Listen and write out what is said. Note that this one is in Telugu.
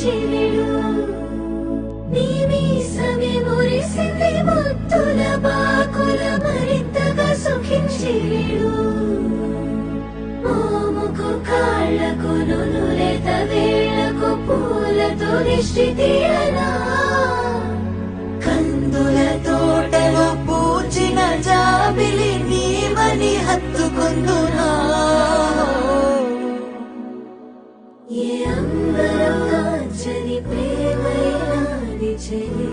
చిరుడు నీ మీసమే మురిసింది ముత్తుల బాకుల మరింతగా సుఖించిడు మోముకు కాళ్లకు నునులేత వేళ్లకు పూలతో దిష్టి తీయనా కందుల తోటలో పూచిన జాబిలి నీవని హత్తుకుందునా ఏ అంబరం కాంచని ప్రేమైనాది చెలి